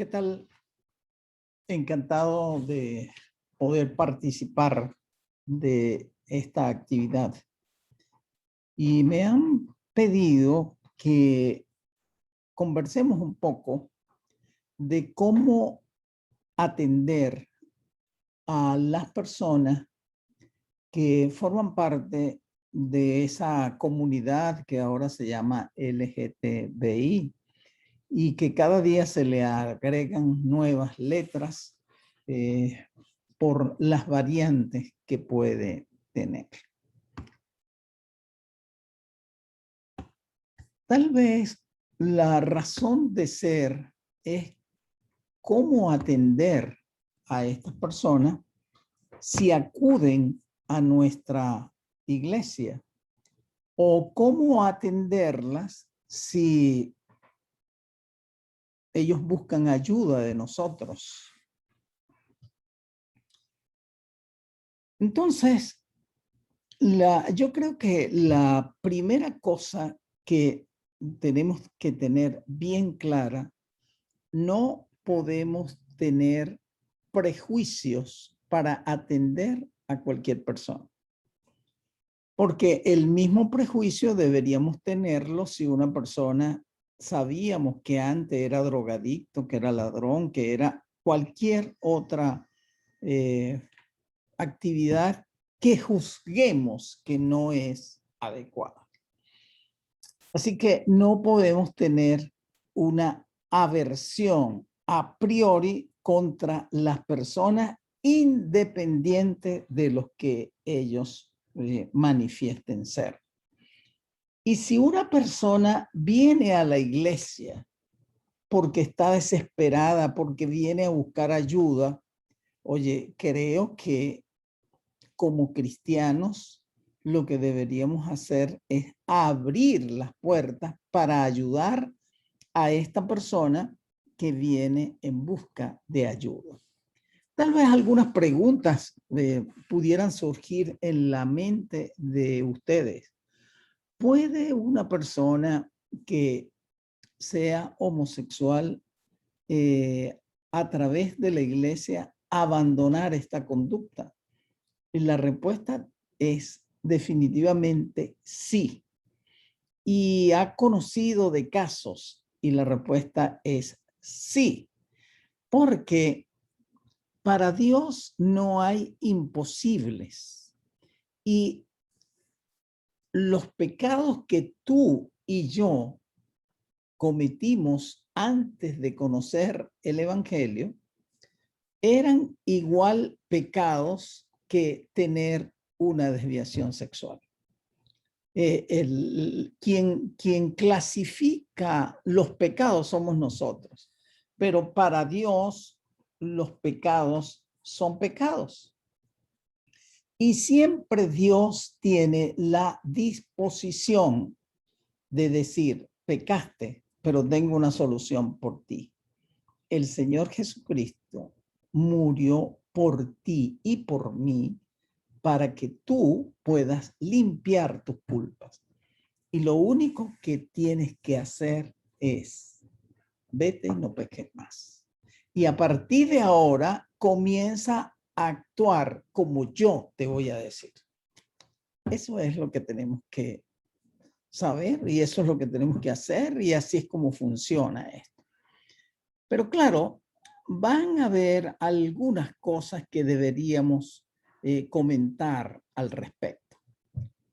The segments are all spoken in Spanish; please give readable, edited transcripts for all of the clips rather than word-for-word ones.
¿Qué tal? Encantado de poder participar de esta actividad. Y me han pedido que conversemos un poco de cómo atender a las personas que forman parte de esa comunidad que ahora se llama LGTBI y que cada día se le agregan nuevas letras por las variantes que puede tener. Tal vez la razón de ser es cómo atender a estas personas si acuden a nuestra iglesia o cómo atenderlas si ellos buscan ayuda de nosotros. Entonces, yo creo que la primera cosa que tenemos que tener bien clara, no podemos tener prejuicios para atender a cualquier persona. Porque el mismo prejuicio deberíamos tenerlo si una persona sabíamos que antes era drogadicto, que era ladrón, que era cualquier otra actividad que juzguemos que no es adecuada. Así que no podemos tener una aversión a priori contra las personas independiente de los que ellos manifiesten ser. Y si una persona viene a la iglesia porque está desesperada, porque viene a buscar ayuda, oye, creo que como cristianos lo que deberíamos hacer es abrir las puertas para ayudar a esta persona que viene en busca de ayuda. Tal vez algunas preguntas pudieran surgir en la mente de ustedes. ¿Puede una persona que sea homosexual a través de la iglesia abandonar esta conducta? Y la respuesta es definitivamente sí. Y ha conocido de casos y la respuesta es sí. Porque para Dios no hay imposibles. Y los pecados que tú y yo cometimos antes de conocer el Evangelio eran igual pecados que tener una desviación sexual. Quien clasifica los pecados somos nosotros, pero para Dios los pecados son pecados. Y siempre Dios tiene la disposición de decir, pecaste, pero tengo una solución por ti. El Señor Jesucristo murió por ti y por mí para que tú puedas limpiar tus culpas. Y lo único que tienes que hacer es, vete y no peques más. Y a partir de ahora, comienza a actuar como yo te voy a decir. Eso es lo que tenemos que saber y eso es lo que tenemos que hacer y así es como funciona esto. Pero claro, van a haber algunas cosas que deberíamos comentar al respecto.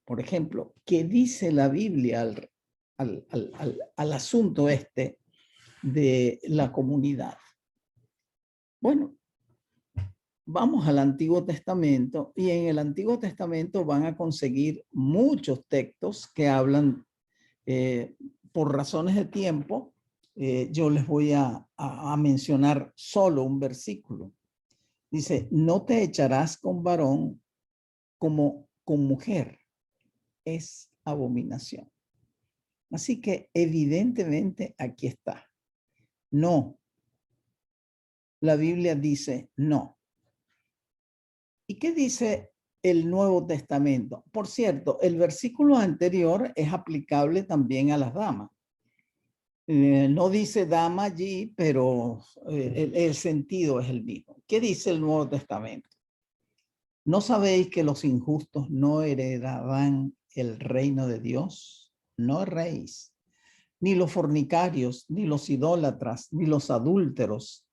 Por ejemplo, ¿qué dice la Biblia al asunto este de la comunidad? Bueno, vamos al Antiguo Testamento y en el Antiguo Testamento van a conseguir muchos textos que hablan, por razones de tiempo, yo les voy a mencionar solo un versículo. Dice, no te echarás con varón como con mujer. Es abominación. Así que evidentemente aquí está. No. La Biblia dice no. ¿Y qué dice el Nuevo Testamento? Por cierto, el versículo anterior es aplicable también a las damas. No dice dama allí, pero el sentido es el mismo. ¿Qué dice el Nuevo Testamento? ¿No sabéis que los injustos no heredarán el reino de Dios? No erréis. Ni los fornicarios, ni los idólatras, ni los adúlteros,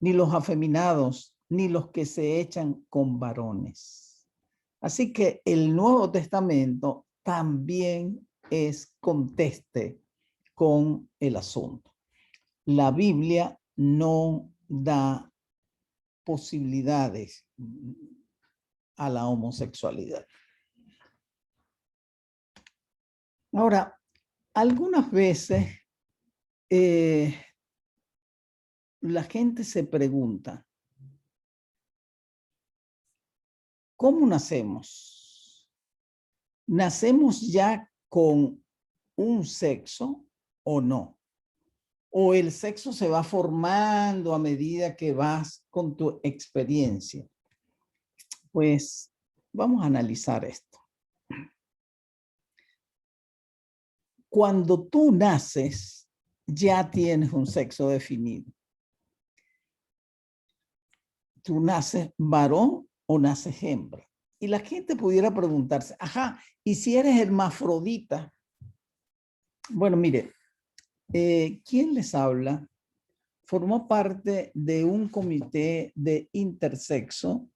ni los afeminados, ni los que se echan con varones. Así que el Nuevo Testamento también es conteste con el asunto. La Biblia no da posibilidades a la homosexualidad. Ahora, algunas veces la gente se pregunta, ¿cómo nacemos? ¿Nacemos ya con un sexo o no? ¿O el sexo se va formando a medida que vas con tu experiencia? Pues vamos a analizar esto. Cuando tú naces, ya tienes un sexo definido. Tú naces varón o naces hembra. Y la gente pudiera preguntarse, ajá, ¿y si eres hermafrodita? Bueno, mire, ¿quién les habla? Formó parte de un comité de intersexo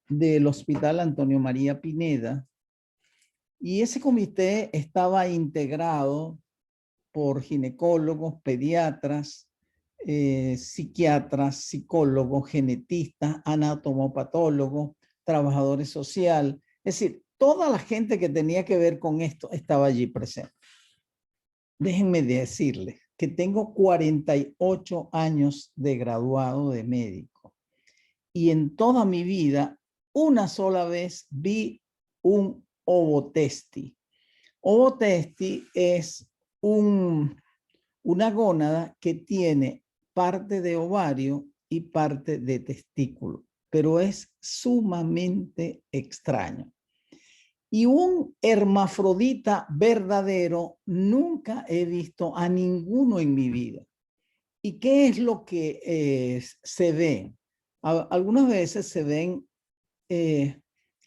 del Hospital Antonio María Pineda, y ese comité estaba integrado por ginecólogos, pediatras, psiquiatras, psicólogos, genetistas, anatomopatólogos, trabajadores sociales. Es decir, toda la gente que tenía que ver con esto estaba allí presente. Déjenme decirles que tengo 48 años de graduado de médico y en toda mi vida una sola vez vi un ovotesti. Ovotesti es una gónada que tiene parte de ovario y parte de testículo, pero es sumamente extraño. Y un hermafrodita verdadero nunca he visto a ninguno en mi vida. ¿Y qué es lo que se ve? Algunas veces se ven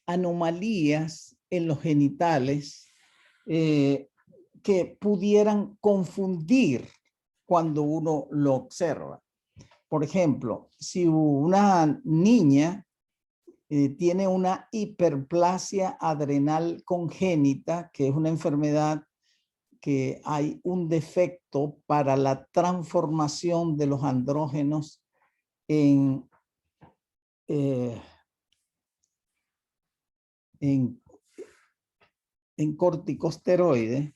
anomalías en los genitales que pudieran confundir cuando uno lo observa. Por ejemplo, si una niña tiene una hiperplasia adrenal congénita, que es una enfermedad que hay un defecto para la transformación de los andrógenos en, eh, en, en corticosteroides,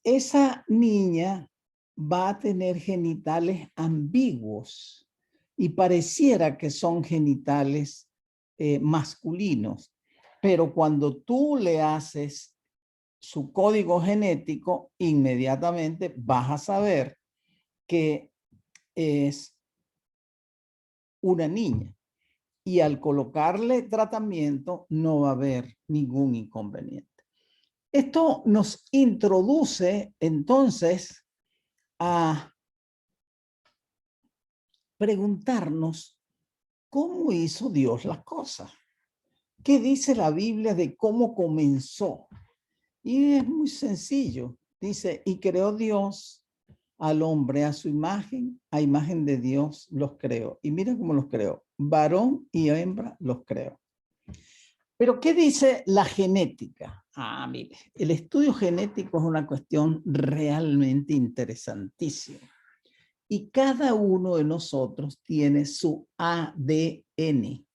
esa niña va a tener genitales ambiguos y pareciera que son genitales masculinos, pero cuando tú le haces su código genético, inmediatamente vas a saber que es una niña. Y al colocarle tratamiento no va a haber ningún inconveniente. Esto nos introduce entonces a preguntarnos cómo hizo Dios las cosas. ¿Qué dice la Biblia de cómo comenzó? Y es muy sencillo. Dice, y creó Dios al hombre a su imagen, a imagen de Dios los creó. Y mira cómo los creó. Varón y hembra los creó. Pero ¿qué dice la genética? Ah, mire, el estudio genético es una cuestión realmente interesantísima. Y cada uno de nosotros tiene su ADN.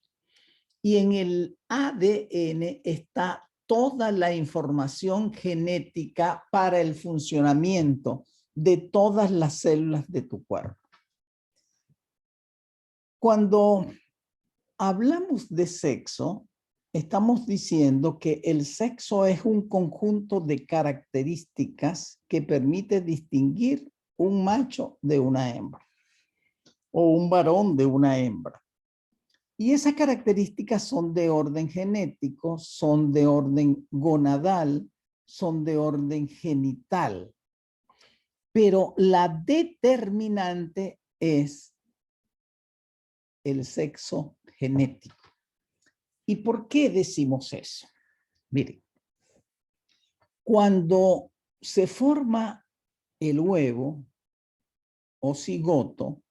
Y en el ADN está toda la información genética para el funcionamiento de todas las células de tu cuerpo. Cuando hablamos de sexo, estamos diciendo que el sexo es un conjunto de características que permite distinguir un macho de una hembra o un varón de una hembra. Y esas características son de orden genético, son de orden gonadal, son de orden genital. pero la determinante es el sexo genético. ¿Y por qué decimos eso? Miren, cuando se forma el huevo o cigoto,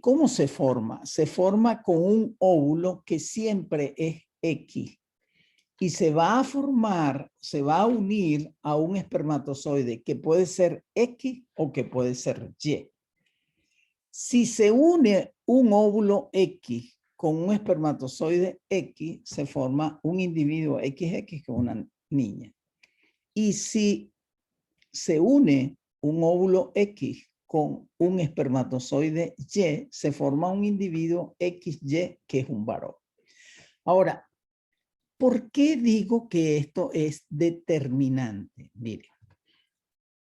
¿cómo se forma? Se forma con un óvulo que siempre es X y se va a formar, se va a unir a un espermatozoide que puede ser X o que puede ser Y. Si se une un óvulo X con un espermatozoide X, se forma un individuo XX que es una niña. Y si se une un óvulo X con un espermatozoide Y, se forma un individuo XY que es un varón. Ahora, ¿por qué digo que esto es determinante? Miren,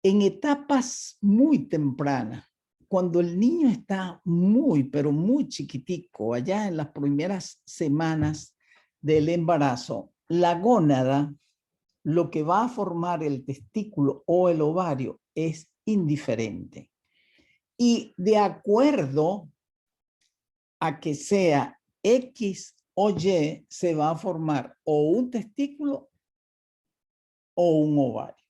en etapas muy tempranas, cuando el niño está muy, pero muy chiquitico, allá en las primeras semanas del embarazo, la gónada, lo que va a formar el testículo o el ovario, es indiferente. Y de acuerdo a que sea X o Y, se va a formar o un testículo o un ovario.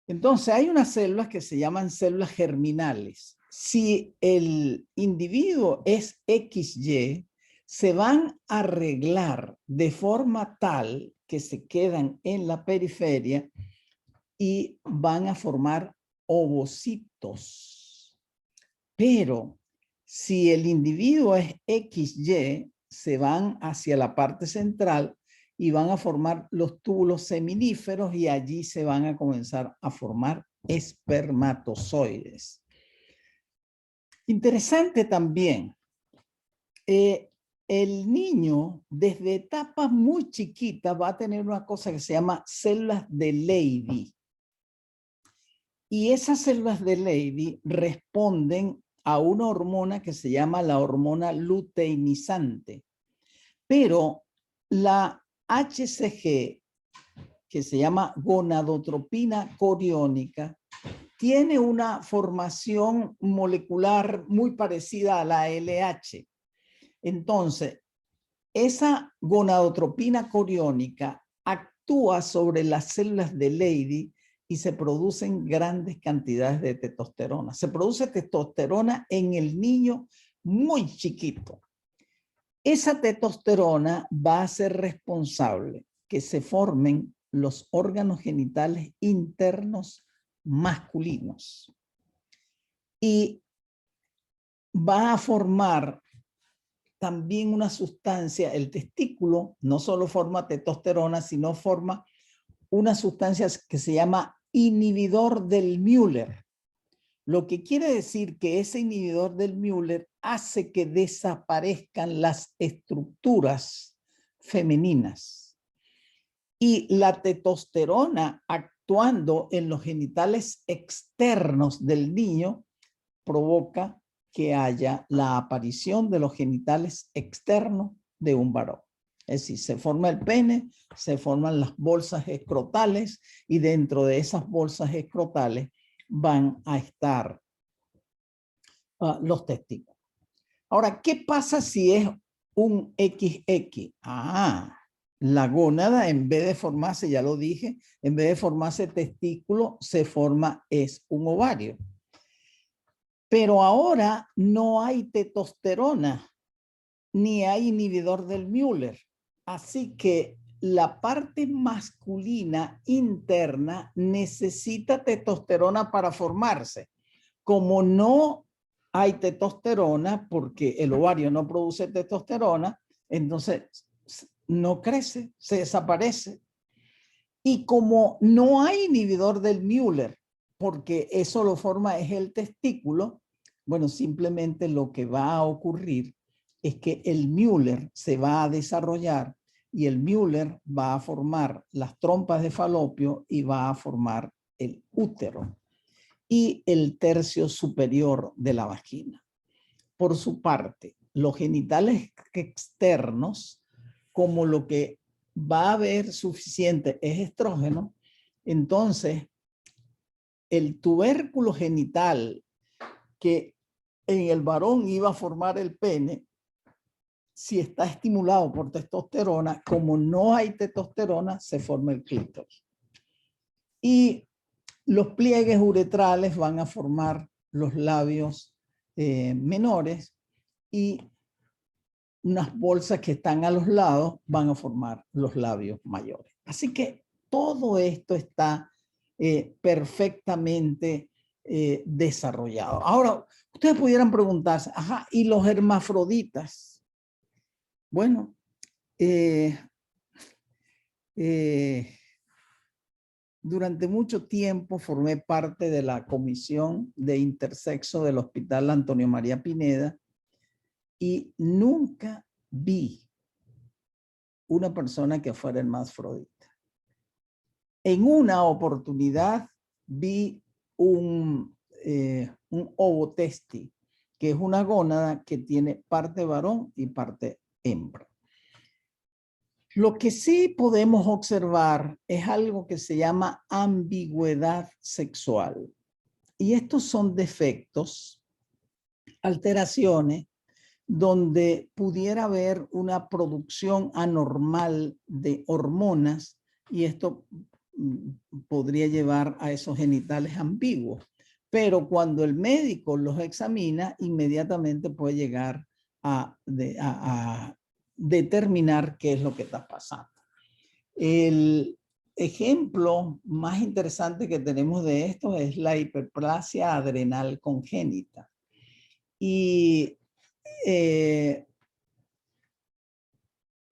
Entonces, hay unas células que se llaman células germinales. Si el individuo es XY, se van a arreglar de forma tal que se quedan en la periferia y van a formar ovocitos. Pero si el individuo es XY, se van hacia la parte central y van a formar los túbulos seminíferos y allí se van a comenzar a formar espermatozoides. Interesante también, el niño desde etapas muy chiquitas va a tener una cosa que se llama células de Leydig. Y esas células de Leydig responden a una hormona que se llama la hormona luteinizante. Pero la HCG, que se llama gonadotropina coriónica, tiene una formación molecular muy parecida a la LH. Entonces, esa gonadotropina coriónica actúa sobre las células de Leydig y se producen grandes cantidades de testosterona. Se produce testosterona en el niño muy chiquito. Esa testosterona va a ser responsable que se formen los órganos genitales internos masculinos. Y va a formar también una sustancia, el testículo no solo forma testosterona, sino forma una sustancia que se llama inhibidor del Müller. Lo que quiere decir que ese inhibidor del Müller hace que desaparezcan las estructuras femeninas. Y la testosterona actuando en los genitales externos del niño provoca que haya la aparición de los genitales externos de un varón. Es decir, se forma el pene, se forman las bolsas escrotales y dentro de esas bolsas escrotales van a estar los testículos. Ahora, ¿qué pasa si es un XX? La gónada, en vez de formarse, ya lo dije, en vez de formarse testículo, se forma un ovario. Pero ahora no hay testosterona, ni hay inhibidor del Müller. Así que la parte masculina interna necesita testosterona para formarse. Como no hay testosterona, porque el ovario no produce testosterona, entonces no crece, se desaparece. Y como no hay inhibidor del Müller, porque eso lo forma es el testículo, bueno, simplemente lo que va a ocurrir es que el Müller se va a desarrollar y el Müller va a formar las trompas de falopio y va a formar el útero y el tercio superior de la vagina. Por su parte, los genitales externos, como lo que va a haber suficiente es estrógeno, entonces el tubérculo genital que en el varón iba a formar el pene, si está estimulado por testosterona, como no hay testosterona, se forma el clítoris. Y los pliegues uretrales van a formar los labios menores y unas bolsas que están a los lados van a formar los labios mayores. Así que todo esto está perfectamente desarrollado. Ahora, ustedes pudieran preguntarse, ajá, ¿y los hermafroditas? Bueno, durante mucho tiempo formé parte de la comisión de intersexo del Hospital Antonio María Pineda y nunca vi una persona que fuera hermafrodita. En una oportunidad vi un ovotesti, que es una gónada que tiene parte varón y parte hembra. Lo que sí podemos observar es algo que se llama ambigüedad sexual. Y estos son defectos, alteraciones, donde pudiera haber una producción anormal de hormonas y esto podría llevar a esos genitales ambiguos. Pero cuando el médico los examina, inmediatamente puede llegar a determinar qué es lo que está pasando. El ejemplo más interesante que tenemos de esto es la hiperplasia adrenal congénita. Y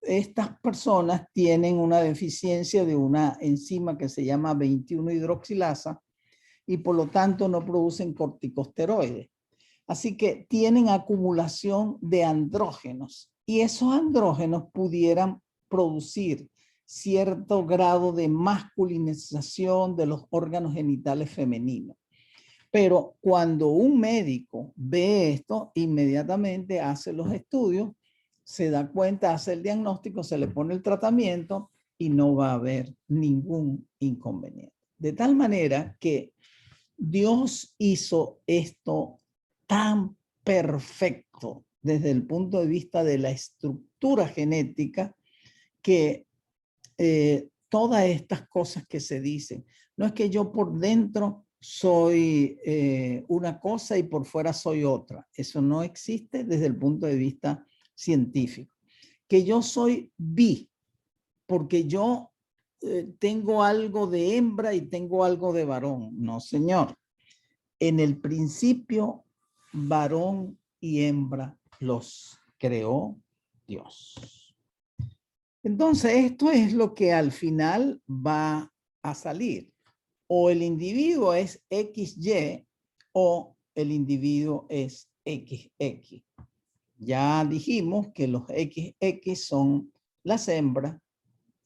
estas personas tienen una deficiencia de una enzima que se llama 21-hidroxilasa y por lo tanto no producen corticosteroides. Así que tienen acumulación de andrógenos y esos andrógenos pudieran producir cierto grado de masculinización de los órganos genitales femeninos. Pero cuando un médico ve esto, inmediatamente hace los estudios, se da cuenta, hace el diagnóstico, se le pone el tratamiento y no va a haber ningún inconveniente. De tal manera que Dios hizo esto tan perfecto desde el punto de vista de la estructura genética que todas estas cosas que se dicen, no es que yo por dentro soy una cosa y por fuera soy otra. Eso no existe desde el punto de vista científico. Que yo soy bi, porque yo tengo algo de hembra y tengo algo de varón. No, señor. En el principio, varón y hembra los creó Dios. Entonces, esto es lo que al final va a salir. O el individuo es XY o el individuo es XX. Ya dijimos que los XX son las hembras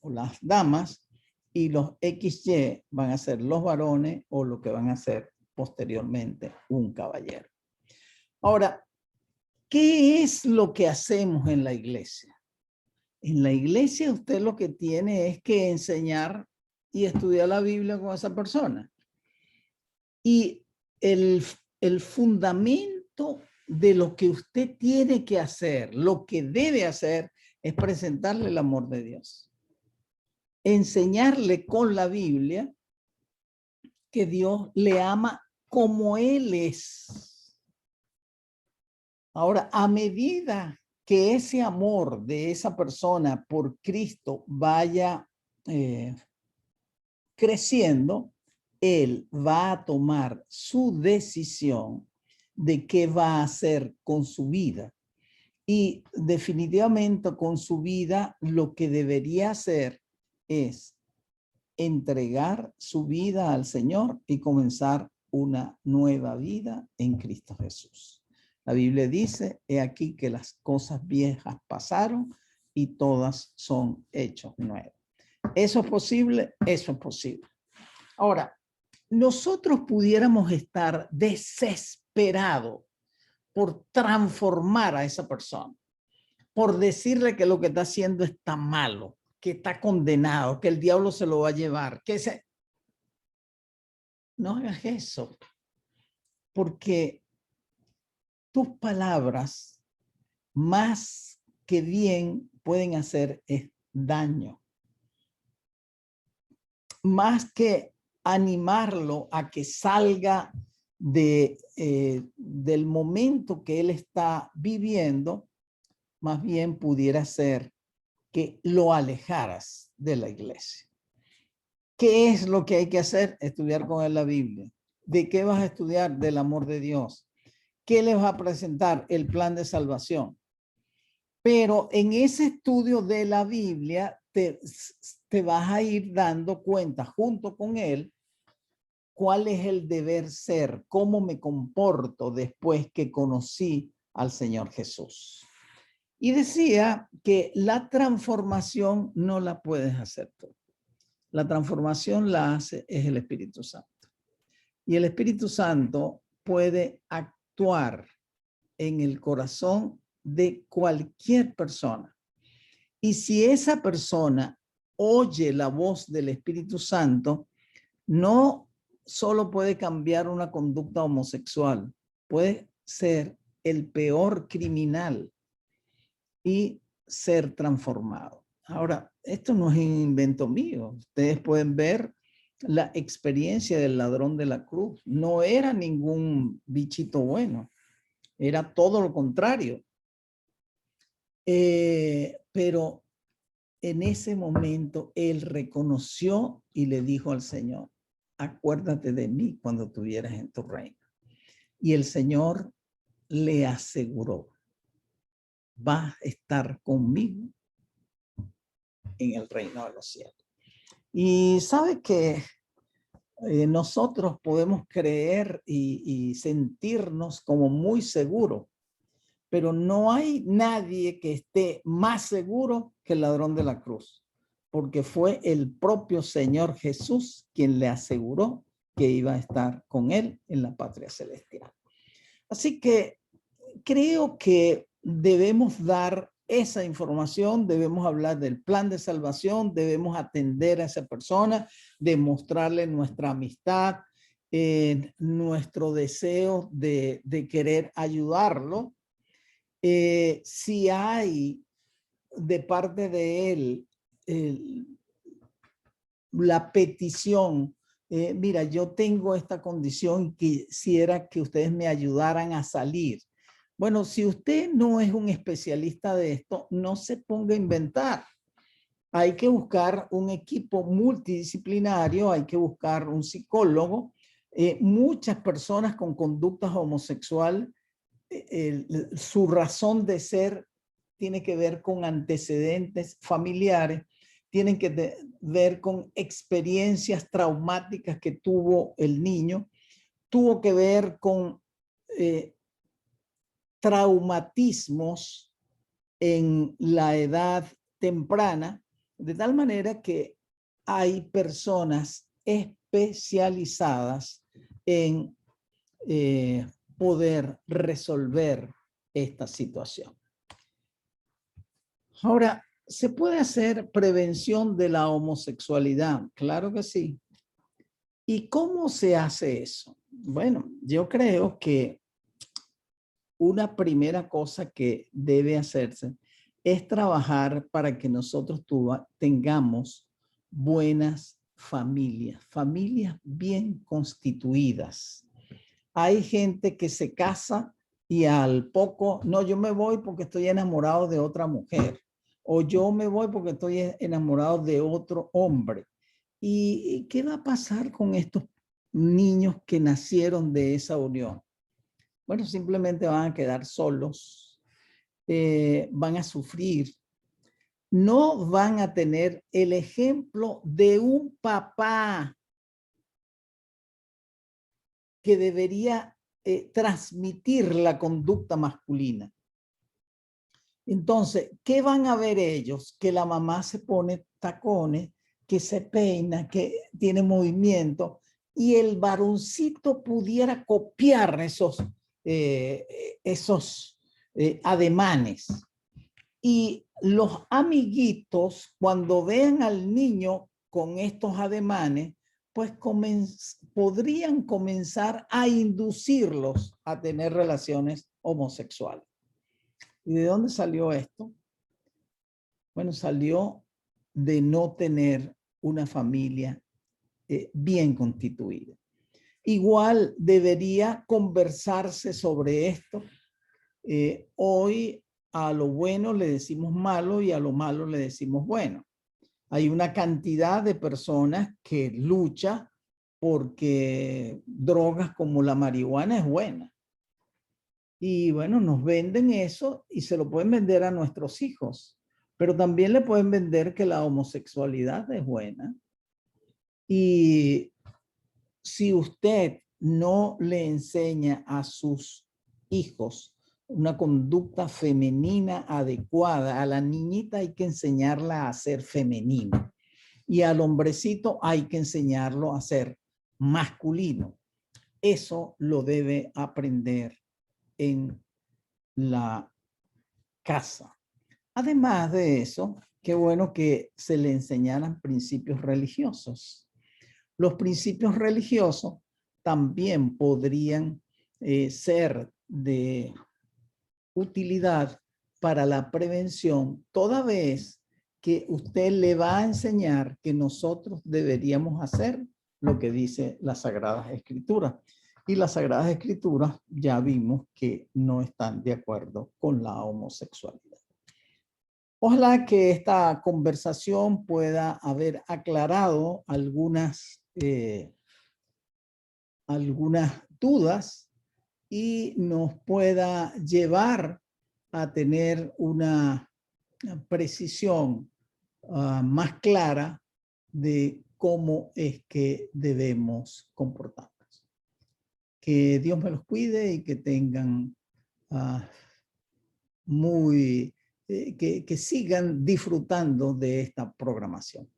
o las damas y los XY van a ser los varones o lo que van a ser posteriormente un caballero. Ahora, ¿qué es lo que hacemos en la iglesia? En la iglesia usted lo que tiene es que enseñar y estudiar la Biblia con esa persona. Y el fundamento de lo que usted tiene que hacer, lo que debe hacer, es presentarle el amor de Dios. Enseñarle con la Biblia que Dios le ama como Él es. Ahora, a medida que ese amor de esa persona por Cristo vaya creciendo, él va a tomar su decisión de qué va a hacer con su vida. Y definitivamente con su vida lo que debería hacer es entregar su vida al Señor y comenzar una nueva vida en Cristo Jesús. La Biblia dice, he aquí que las cosas viejas pasaron y todas son hechos nuevos. ¿Eso es posible? Eso es posible. Ahora, nosotros pudiéramos estar desesperados por transformar a esa persona, por decirle que lo que está haciendo está malo, que está condenado, que el diablo se lo va a llevar, que no hagas eso, porque tus palabras más que bien pueden hacer es daño. Más que animarlo a que salga del momento que él está viviendo, más bien pudiera ser que lo alejaras de la iglesia. ¿Qué es lo que hay que hacer? Estudiar con él la Biblia. ¿De qué vas a estudiar? Del amor de Dios. ¿Qué les va a presentar? El plan de salvación. Pero en ese estudio de la Biblia te vas a ir dando cuenta junto con él cuál es el deber ser, cómo me comporto después que conocí al Señor Jesús. Y decía que la transformación no la puedes hacer tú. La transformación la hace es el Espíritu Santo. Y el Espíritu Santo puede actuar en el corazón de cualquier persona. Y si esa persona oye la voz del Espíritu Santo, no solo puede cambiar una conducta homosexual, puede ser el peor criminal y ser transformado. Ahora, esto no es un invento mío. Ustedes pueden ver la experiencia del ladrón de la cruz. No era ningún bichito bueno, era todo lo contrario. Pero en ese momento él reconoció y le dijo al Señor, acuérdate de mí cuando estuvieras en tu reino. Y el Señor le aseguró, vas a estar conmigo en el reino de los cielos. Y sabe que nosotros podemos creer y sentirnos como muy seguros, pero no hay nadie que esté más seguro que el ladrón de la cruz, porque fue el propio Señor Jesús quien le aseguró que iba a estar con él en la patria celestial. Así que creo que debemos dar esa información, debemos hablar del plan de salvación, debemos atender a esa persona, demostrarle nuestra amistad, nuestro deseo de querer ayudarlo. Si hay de parte de él la petición, mira, yo tengo esta condición, quisiera que ustedes me ayudaran a salir. Bueno, si usted no es un especialista de esto, no se ponga a inventar. Hay que buscar un equipo multidisciplinario, hay que buscar un psicólogo. Muchas personas con conductas homosexuales, su razón de ser tiene que ver con antecedentes familiares, tienen que ver con experiencias traumáticas que tuvo el niño, tuvo que ver con traumatismos en la edad temprana, de tal manera que hay personas especializadas en poder resolver esta situación. Ahora, ¿se puede hacer prevención de la homosexualidad? Claro que sí. ¿Y cómo se hace eso? Bueno, yo creo que una primera cosa que debe hacerse es trabajar para que nosotros tengamos buenas familias, familias bien constituidas. Hay gente que se casa y al poco, no, yo me voy porque estoy enamorado de otra mujer, o yo me voy porque estoy enamorado de otro hombre. ¿Y qué va a pasar con estos niños que nacieron de esa unión? Bueno, simplemente van a quedar solos, van a sufrir, no van a tener el ejemplo de un papá que debería transmitir la conducta masculina. Entonces, ¿qué van a ver ellos? Que la mamá se pone tacones, que se peina, que tiene movimiento, y el varoncito pudiera copiar esos ademanes. Y los amiguitos, cuando vean al niño con estos ademanes, pues podrían comenzar a inducirlos a tener relaciones homosexuales. ¿Y de dónde salió esto? Bueno, salió de no tener una familia bien constituida. Igual debería conversarse sobre esto. Hoy a lo bueno le decimos malo y a lo malo le decimos bueno. Hay una cantidad de personas que lucha porque drogas como la marihuana es buena. Y bueno, nos venden eso y se lo pueden vender a nuestros hijos, pero también le pueden vender que la homosexualidad es buena. Y si usted no le enseña a sus hijos una conducta femenina adecuada, a la niñita hay que enseñarla a ser femenina y al hombrecito hay que enseñarlo a ser masculino. Eso lo debe aprender en la casa. Además de eso, qué bueno que se le enseñaran principios religiosos. Los principios religiosos también podrían ser de utilidad para la prevención, toda vez que usted le va a enseñar que nosotros deberíamos hacer lo que dice las Sagradas Escrituras. Y las Sagradas Escrituras ya vimos que no están de acuerdo con la homosexualidad. Ojalá que esta conversación pueda haber aclarado algunas dudas y nos pueda llevar a tener una precisión más clara de cómo es que debemos comportarnos. Que Dios me los cuide y que tengan que sigan disfrutando de esta programación.